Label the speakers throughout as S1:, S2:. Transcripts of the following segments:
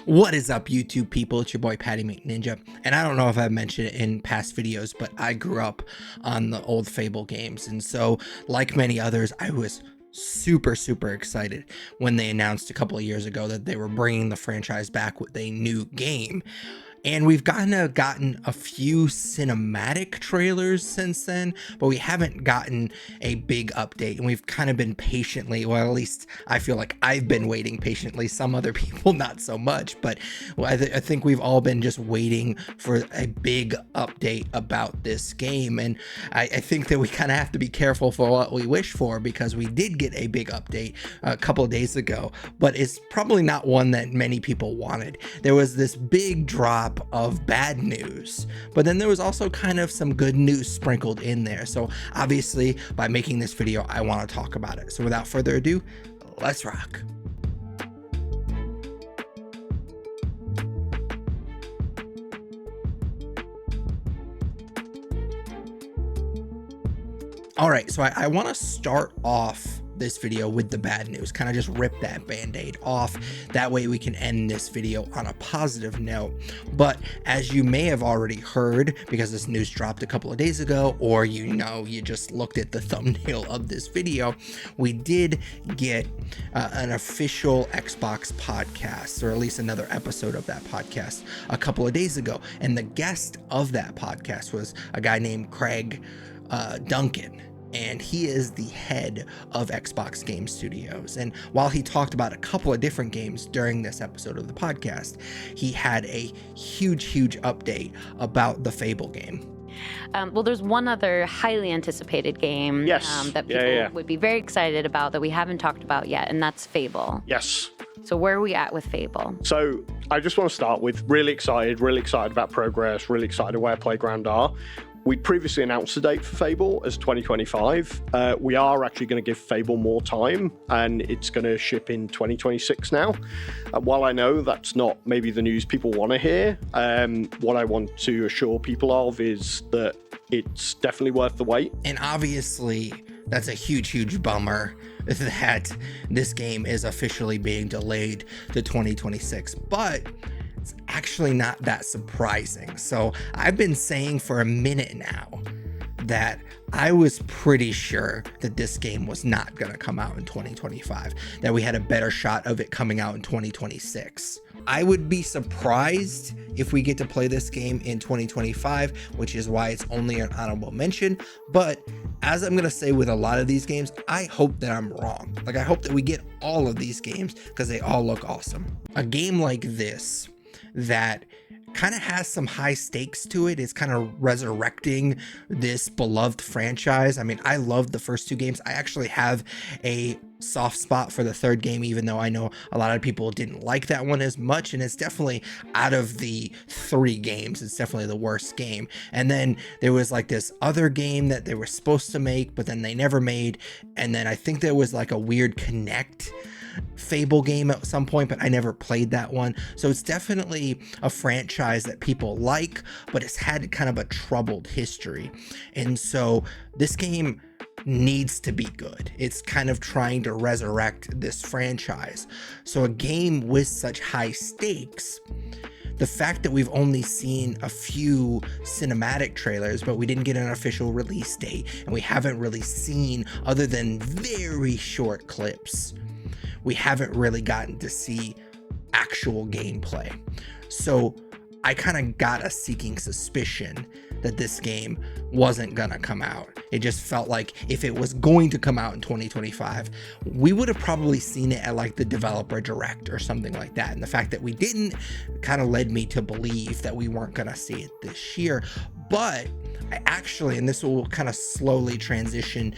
S1: What is up, YouTube people? It's your boy Patty McNinja, and I don't know if I've mentioned it in past videos, but I grew up on the old Fable games, and so like many others, I was super excited when they announced a couple of years ago that they were bringing the franchise back with a new game. And we've gotten a few cinematic trailers since then, but we haven't gotten a big update. And we've kind of been patiently, well, at least I feel like I've been waiting patiently. Some other people, not so much. But I think we've all been just waiting for a big update about this game. And I think that we kind of have to be careful for what we wish for, because we did get a big update a couple of days ago, but it's probably not one that many people wanted. There was this big drop of bad news, but then there was also kind of some good news sprinkled in there. So obviously, by making this video, I want to talk about it. So without further ado, let's rock. All right, so I want to start off this video with the bad news, kind of just rip that band-aid off. That way we can end this video on a positive note. But as you may have already heard, because this news dropped a couple of days ago, or you just looked at the thumbnail of this video, we did get an official Xbox podcast, or at least another episode of that podcast a couple of days ago. And the guest of that podcast was a guy named Craig Duncan. And he is the head of Xbox Game Studios. And while he talked about a couple of different games during this episode of the podcast, he had a huge update about the Fable game.
S2: Well, there's one other highly anticipated game that people would be very excited about that we haven't talked about yet, and that's Fable.
S3: Yes.
S2: So where are we at with Fable?
S3: So I just want to start with really excited about progress, really excited where Playground are. We previously announced the date for Fable as 2025. We are actually going to give Fable more time, and it's going to ship in 2026 now. While I know that's not maybe the news people want to hear, what I want to assure people of is that it's definitely worth the wait.
S1: And obviously, that's a huge bummer that this game is officially being delayed to 2026. But it's actually not that surprising. So I've been saying for a minute now that I was pretty sure that this game was not going to come out in 2025, that we had a better shot of it coming out in 2026. I would be surprised if we get to play this game in 2025, which is why it's only an honorable mention. But as I'm going to say with a lot of these games, I hope that I'm wrong. Like, I hope that we get all of these games because they all look awesome. A game like this that kind of has some high stakes to it. It's kind of resurrecting this beloved franchise. I mean, I loved the first two games. I actually have a soft spot for the third game, even though I know a lot of people didn't like that one as much. And it's definitely, out of the three games, it's definitely the worst game. And then there was like this other game that they were supposed to make, but then they never made. And then I think there was like a weird Connect Fable game at some point, but I never played that one. So it's definitely a franchise that people like, but it's had kind of a troubled history. And so this game needs to be good. It's kind of trying to resurrect this franchise. So a game with such high stakes, the fact that we've only seen a few cinematic trailers, but we didn't get an official release date, and we haven't really seen, other than very short clips, we haven't really gotten to see actual gameplay. So I kind of got a seeking suspicion that this game wasn't gonna come out. It just felt like if it was going to come out in 2025, we would have probably seen it at like the developer direct or something like that. And the fact that we didn't kind of led me to believe that we weren't gonna see it this year. But I actually, and this will kind of slowly transition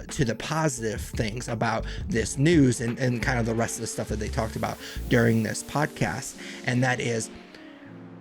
S1: to the positive things about this news and kind of the rest of the stuff that they talked about during this podcast, and that is,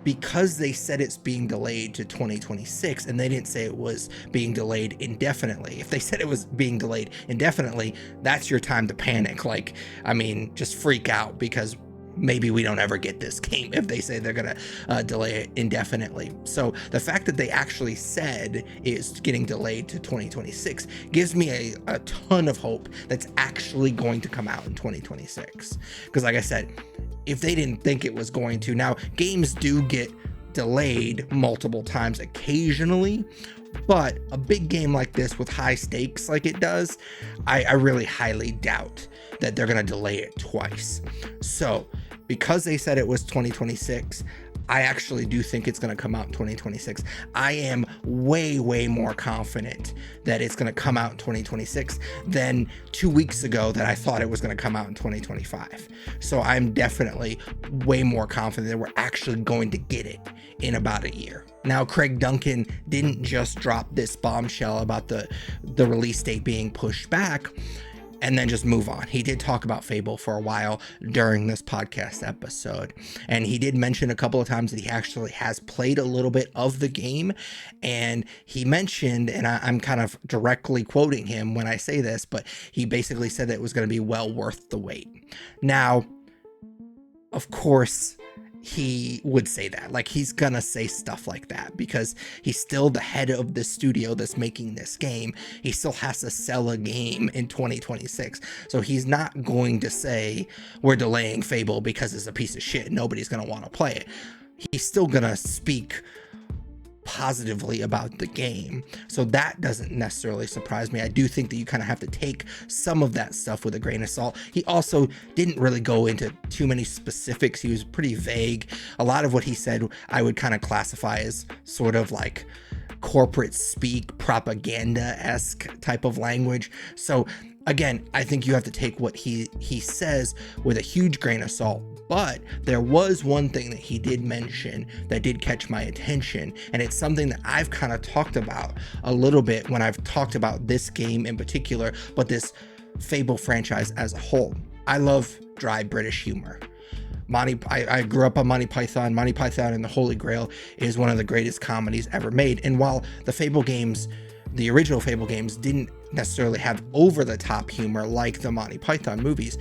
S1: because they said it's being delayed to 2026, and they didn't say it was being delayed indefinitely. If they said it was being delayed indefinitely, that's your time to panic. Like, I mean, just freak out, because maybe we don't ever get this game if they say they're gonna delay it indefinitely. So the fact that they actually said it's getting delayed to 2026 gives me a ton of hope that's actually going to come out in 2026. Because like I said, if they didn't think it was going to. Now, games do get delayed multiple times occasionally, but a big game like this with high stakes like it does, I really highly doubt that they're going to delay it twice. So because they said it was 2026, I actually do think it's going to come out in 2026. I am way more confident that it's going to come out in 2026 than 2 weeks ago that I thought it was going to come out in 2025. So I'm definitely way more confident that we're actually going to get it in about a year. Now, Craig Duncan didn't just drop this bombshell about the release date being pushed back and then just move on. He did talk about Fable for a while during this podcast episode, and he did mention a couple of times that he actually has played a little bit of the game, and he mentioned, and I'm kind of directly quoting him when I say this, but he basically said that it was going to be well worth the wait. Now, of course, he would say that, like, he's gonna say stuff like that because he's still the head of the studio that's making this game. He still has to sell a game in 2026, so he's not going to say we're delaying Fable because it's a piece of shit, nobody's gonna want to play it. He's still gonna speak positively about the game, so that doesn't necessarily surprise me. I do think that you kind of have to take some of that stuff with a grain of salt. He also didn't really go into too many specifics. He was pretty vague. A lot of what he said I would kind of classify as sort of like corporate speak, propaganda-esque type of language. So again, I think you have to take what he says with a huge grain of salt. But there was one thing that he did mention that did catch my attention, and it's something that I've kind of talked about a little bit when I've talked about this game in particular, but this Fable franchise as a whole. I love dry British humor. I grew up on Monty Python. Monty Python and the Holy Grail is one of the greatest comedies ever made. And while the Fable games, the original Fable games, didn't necessarily have over-the-top humor like the Monty Python movies,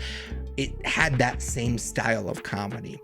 S1: it had that same style of comedy.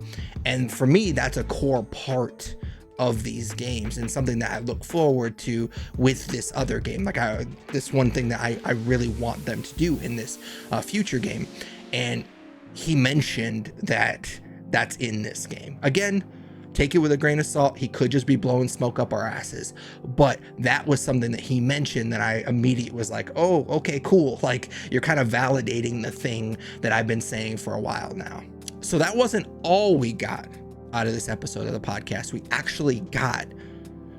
S1: And for me, that's a core part of these games and something that I look forward to with this other game. Like this one thing that I really want them to do in this future game. And he mentioned that that's in this game. Again, take it with a grain of salt. He could just be blowing smoke up our asses, but that was something that he mentioned that I immediately was like, oh, okay, cool. Like, you're kind of validating the thing that I've been saying for a while now. So that wasn't all we got out of this episode of the podcast. We actually got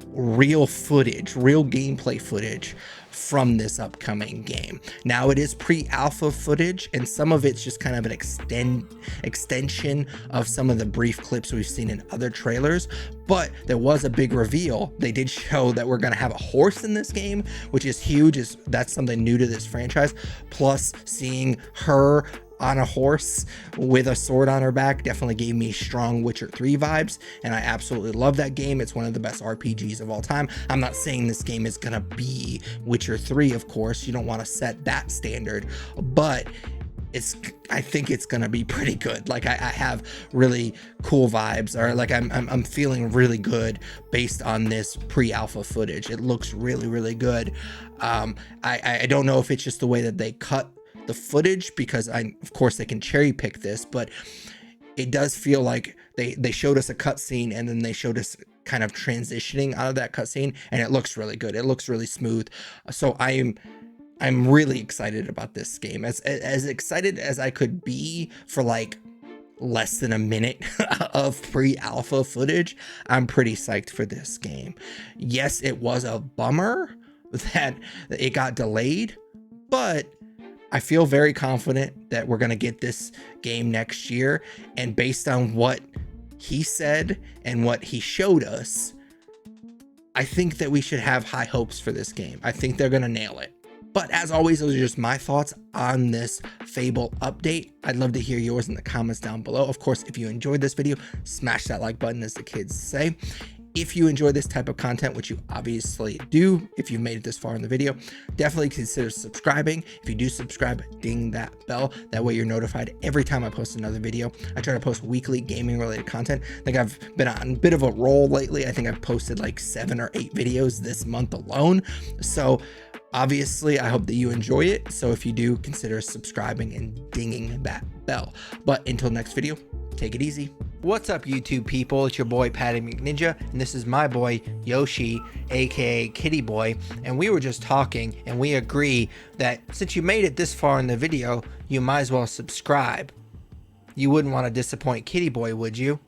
S1: real footage, real gameplay footage from this upcoming game. Now, it is pre-alpha footage, and some of it's just kind of an extension of some of the brief clips we've seen in other trailers, but there was a big reveal. They did show that we're going to have a horse in this game, which is huge. That's something new to this franchise. Plus, seeing her on a horse with a sword on her back definitely gave me strong Witcher 3 vibes, and I absolutely love that game. It's one of the best RPGs of all time. I'm not saying this game is gonna be Witcher 3, of course. You don't want to set that standard, but I think it's gonna be pretty good. Like, I have really cool vibes, or like I'm feeling really good based on this pre-alpha footage. It looks really good. I don't know if it's just the way that they cut the footage, because of course they can cherry pick this, but it does feel like they showed us a cutscene and then they showed us kind of transitioning out of that cutscene, and it looks really good. It looks really smooth. So I'm really excited about this game, as excited as I could be for like less than a minute of pre-alpha footage. I'm pretty psyched for this game. Yes, it was a bummer that it got delayed, but I feel very confident that we're going to get this game next year. And based on what he said and what he showed us, I think that we should have high hopes for this game. I think they're going to nail it. But as always, those are just my thoughts on this Fable update. I'd love to hear yours in the comments down below. Of course, if you enjoyed this video, smash that like button, as the kids say. If you enjoy this type of content, which you obviously do, if you've made it this far in the video, definitely consider subscribing. If you do subscribe, ding that bell. That way you're notified every time I post another video. I try to post weekly gaming related content. I think I've been on a bit of a roll lately. I think I've posted like 7 or 8 videos this month alone. So Obviously, I hope that you enjoy it. So if you do, consider subscribing and dinging that bell. But until next video, take it easy. What's up, YouTube people? It's your boy Patty McNinja, and this is my boy Yoshi, aka Kitty Boy. And we were just talking, and we agree that since you made it this far in the video, you might as well subscribe. You wouldn't want to disappoint Kitty Boy, would you?